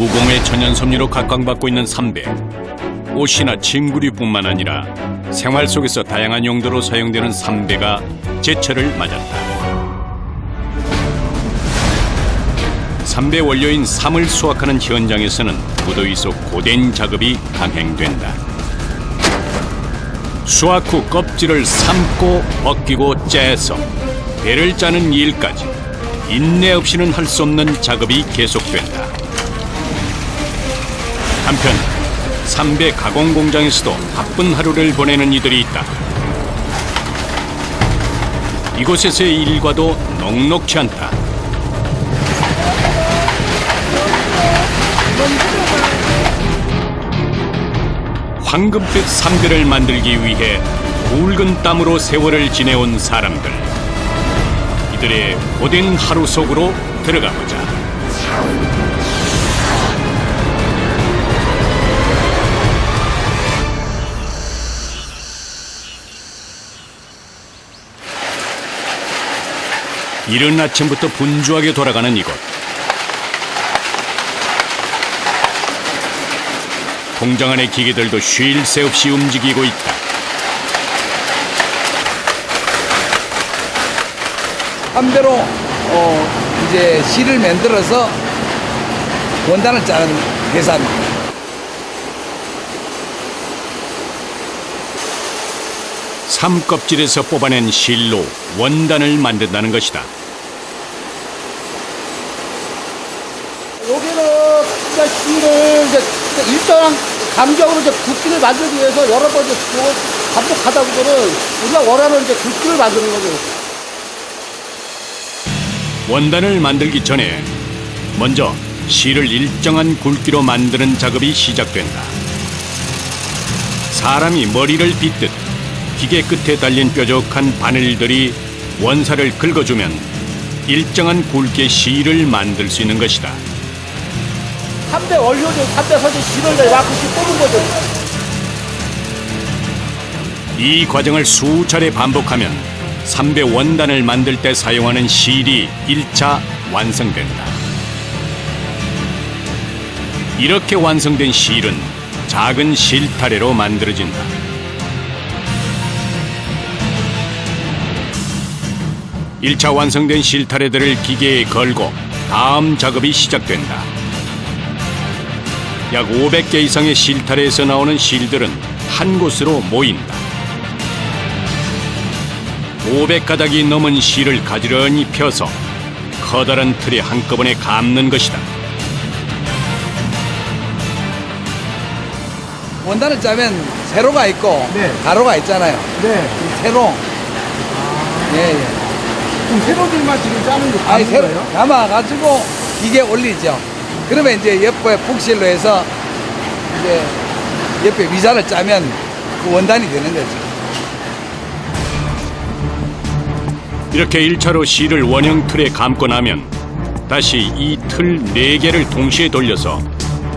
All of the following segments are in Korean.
무공의 천연섬유로 각광받고 있는 삼배. 옷이나 침구류뿐만 아니라 생활 속에서 다양한 용도로 사용되는 삼배가 제철을 맞았다. 삼배 원료인 삼을 수확하는 현장에서는 무더위 속 고된 작업이 강행된다. 수확 후 껍질을 삶고 벗기고 째서 배를 짜는 일까지 인내 없이는 할 수 없는 작업이 계속된다. 한편 삼배 가공 공장에서도 바쁜 하루를 보내는 이들이 있다. 이곳에서의 일과도 녹록치 않다. 황금빛 삼배를 만들기 위해 굵은 땀으로 세월을 지내온 사람들. 이들의 고된 하루 속으로 들어가 보자. 이른 아침부터 분주하게 돌아가는 이곳. 공장 안의 기계들도 쉴 새 없이 움직이고 있다. 삼배로 이제 실을 만들어서 원단을 짜는 회사입니다. 삼 껍질에서 뽑아낸 실로 원단을 만든다는 것이다. 여기는 진짜 실을 이제 일정한 감정으로 이제 굵기를 만들기 위해서 여러 번 이제 반복하다 보면은 우리가 원하는 이제 굵기를 만드는 거죠. 원단을 만들기 전에 먼저 실을 일정한 굵기로 만드는 작업이 시작된다. 사람이 머리를 빗듯 기계 끝에 달린 뾰족한 바늘들이 원사를 긁어주면 일정한 굵기의 실을 만들 수 있는 것이다. 삼배 원료죠. 삼배 서지 실을 이제 와꾸씩 뽑은 거죠. 이 과정을 수차례 반복하면 삼배 원단을 만들 때 사용하는 실이 1차 완성된다. 이렇게 완성된 실은 작은 실타래로 만들어진다. 일 차 완성된 실타래들을 기계에 걸고 다음 작업이 시작된다. 약 500개 이상의 실타래에서 나오는 실들은 한 곳으로 모인다. 500가닥이 넘은 실을 가지런히 펴서 커다란 틀에 한꺼번에 감는 것이다. 원단을 짜면 세로가 있고 네. 가로가 있잖아요. 네. 이 세로. 예, 예. 그럼 세로들만 지금 짜는 거 아니, 세로 감아가지고 기계에 올리죠. 그러면 이제 옆에 북실로 해서 이제 옆에 위자를 짜면 그 원단이 되는 거죠. 이렇게 1차로 실을 원형 틀에 감고 나면 다시 이 틀 4개를 동시에 돌려서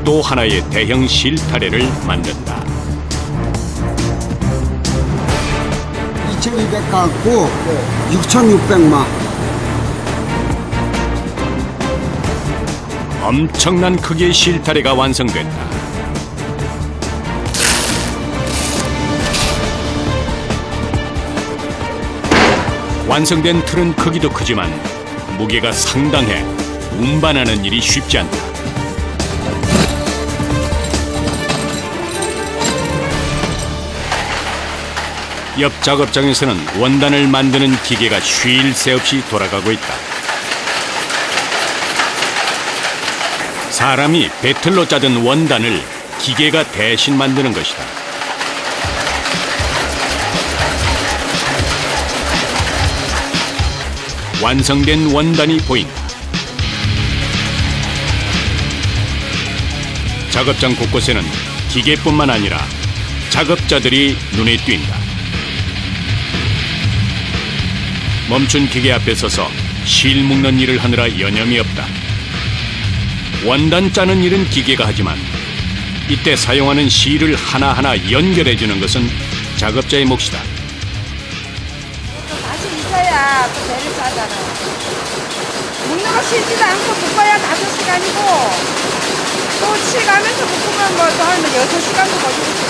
또 하나의 대형 실타래를 만든다. 2200 갖고 6600만. 엄청난 크기의 실타래가 완성됐다. 완성된 틀은 크기도 크지만 무게가 상당해 운반하는 일이 쉽지 않다. 옆 작업장에서는 원단을 만드는 기계가 쉴 새 없이 돌아가고 있다. 사람이 배틀로 짜던 원단을 기계가 대신 만드는 것이다. 완성된 원단이 보인다. 작업장 곳곳에는 기계뿐만 아니라 작업자들이 눈에 띈다. 멈춘 기계 앞에 서서 실 묶는 일을 하느라 여념이 없다. 원단 짜는 일은 기계가 하지만 이때 사용하는 실을 하나하나 연결해주는 것은 작업자의 몫이다. 맛이 있어야 또 배를 짜잖아. 먹는 거 싫지도 않고 묶어야 5시간이고 화장실 가면서 묶으면 뭐 한 6시간도 걸리겠지.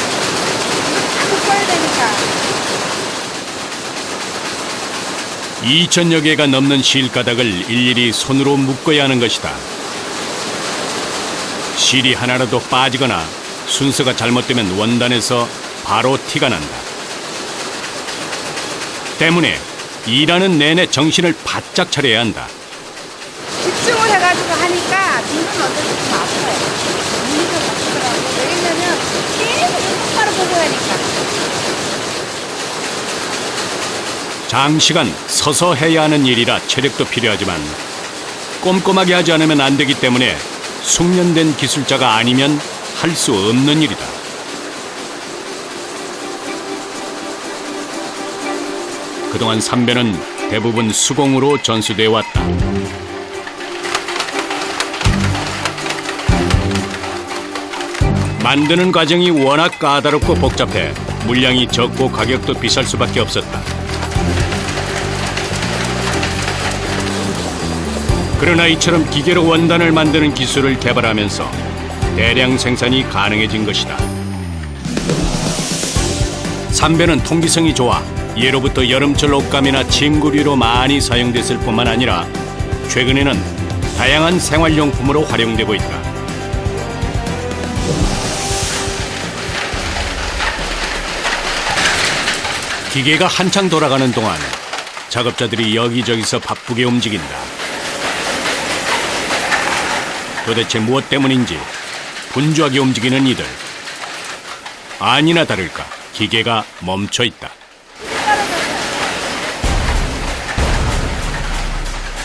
다 묶어야 되니까. 2,000여 개가 넘는 실가닥을 일일이 손으로 묶어야 하는 것이다. 실이 하나라도 빠지거나 순서가 잘못되면 원단에서 바로 티가 난다. 때문에 일하는 내내 정신을 바짝 차려야 한다. 집중을 해가지고 하니까 눈은 어쩔 수 좀 아파요. 눈이 좀 아프더라고요. 왜냐면 계속 똑바로 보고 하니까. 장시간 서서 해야 하는 일이라 체력도 필요하지만 꼼꼼하게 하지 않으면 안 되기 때문에 숙련된 기술자가 아니면 할 수 없는 일이다. 그동안 삼배는 대부분 수공으로 전수돼 왔다. 만드는 과정이 워낙 까다롭고 복잡해 물량이 적고 가격도 비쌀 수밖에 없었다. 그러나 이처럼 기계로 원단을 만드는 기술을 개발하면서 대량 생산이 가능해진 것이다. 삼배는 통기성이 좋아 예로부터 여름철 옷감이나 침구류로 많이 사용됐을 뿐만 아니라 최근에는 다양한 생활용품으로 활용되고 있다. 기계가 한창 돌아가는 동안 작업자들이 여기저기서 바쁘게 움직인다. 도대체 무엇 때문인지 분주하게 움직이는 이들. 아니나 다를까 기계가 멈춰 있다.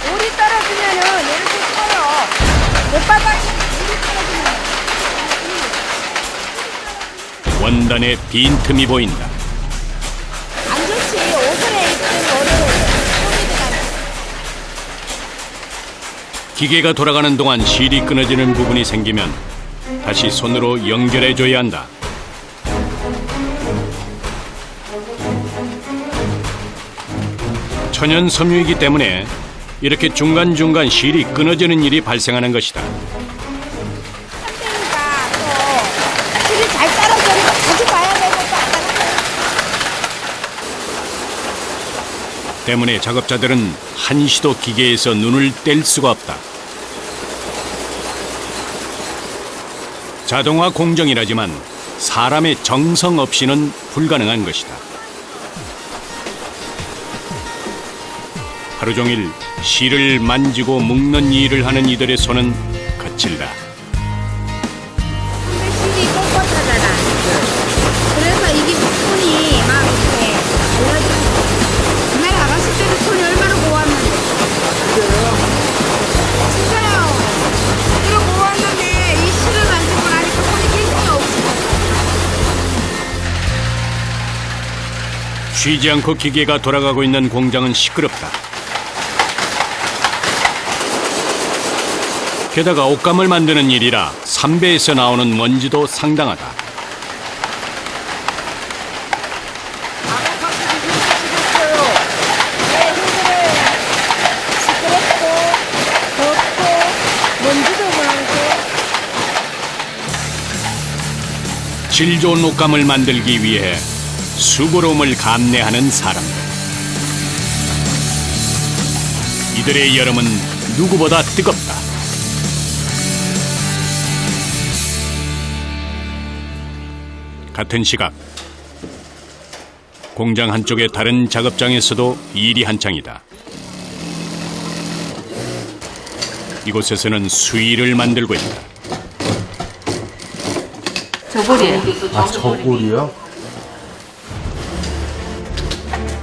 물이 떨어지면은 이렇게 커요. 못바닥에 물이 떨어지면 원단에 빈틈이 보인다. 안 좋지. 오븐에 있으면 어려워요. 손이 들어가면. 기계가 돌아가는 동안 실이 끊어지는 부분이 생기면 다시 손으로 연결해줘야 한다. 천연 섬유이기 때문에 이렇게 중간중간 실이 끊어지는 일이 발생하는 것이다. 상태니까 또 실이 잘 떨어지니까 다시 봐야 되고 또 안 가는 때문에 작업자들은 한시도 기계에서 눈을 뗄 수가 없다. 자동화 공정이라지만 사람의 정성 없이는 불가능한 것이다. 하루 종일 실을 만지고 묶는 일을 하는 이들의 손은 거칠다. 근데 실이 뻣뻣하잖아. 그래서 이게 손이 막 이렇게 올라지고 옛날에 아가씨 때는 손이 얼마나 고왔는데. 진짜요. 이거 고왔는데 이 실을 만지고 나니까 손이 굉장히 없어. 쉬지 않고 기계가 돌아가고 있는 공장은 시끄럽다. 게다가 옷감을 만드는 일이라 삼배에서 나오는 먼지도 상당하다. 네, 힘들어요. 시끄럽고, 덥고, 먼지도 많고. 질 좋은 옷감을 만들기 위해 수고로움을 감내하는 사람들. 이들의 여름은 누구보다 뜨겁다. 같은 시각 공장 한쪽의 다른 작업장에서도 일이 한창이다. 이곳에서는 수의를 만들고 있다. 저고리예요. 저고리요?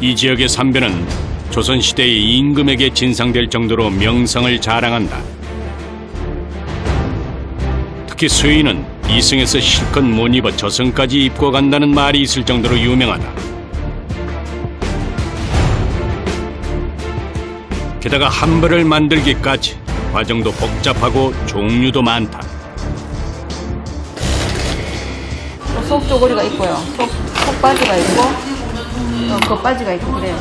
이 지역의 삼배는 조선시대의 임금에게 진상될 정도로 명성을 자랑한다. 특히 수의는 이승에서 실컷 못 입어 저승까지 입고 간다는 말이 있을 정도로 유명하다. 게다가 한 벌을 만들기까지 과정도 복잡하고 종류도 많다. 속 쪼고리가 있고요. 속 바지가 있고, 겉 바지가 있고 그래요.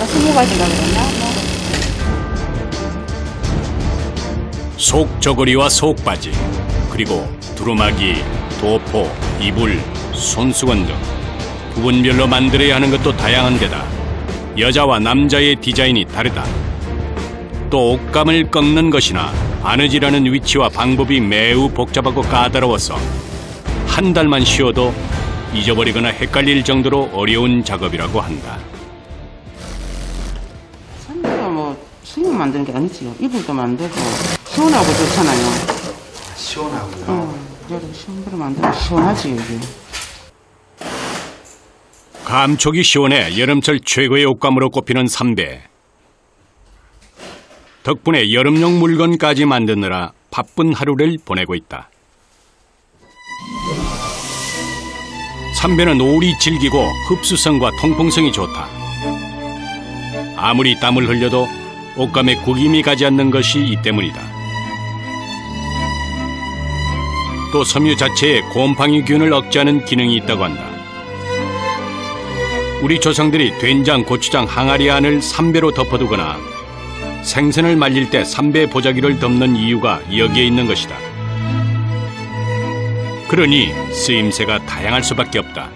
스무 바지가 그랬나? 속 저고리와 속 바지, 그리고 두루마기, 도포, 이불, 손수건 등 부분별로 만들어야 하는 것도 다양한 데다 여자와 남자의 디자인이 다르다. 또 옷감을 꺾는 것이나 바느질하는 위치와 방법이 매우 복잡하고 까다로워서 한 달만 쉬어도 잊어버리거나 헷갈릴 정도로 어려운 작업이라고 한다. 선배가 뭐 수육 만드는 게 아니지요. 이불도 만들고 시원하고 좋잖아요. 시원하고요. 그래도 시원하게 만들면 시원하지 이게. 감촉이 시원해 여름철 최고의 옷감으로 꼽히는 삼배. 덕분에 여름용 물건까지 만드느라 바쁜 하루를 보내고 있다. 삼배는 오리 질기고 흡수성과 통풍성이 좋다. 아무리 땀을 흘려도 옷감에 구김이 가지 않는 것이 이 때문이다. 또 섬유 자체에 곰팡이균을 억제하는 기능이 있다고 한다. 우리 조상들이 된장, 고추장, 항아리 안을 삼배로 덮어두거나 생선을 말릴 때 삼배 보자기를 덮는 이유가 여기에 있는 것이다. 그러니 쓰임새가 다양할 수밖에 없다.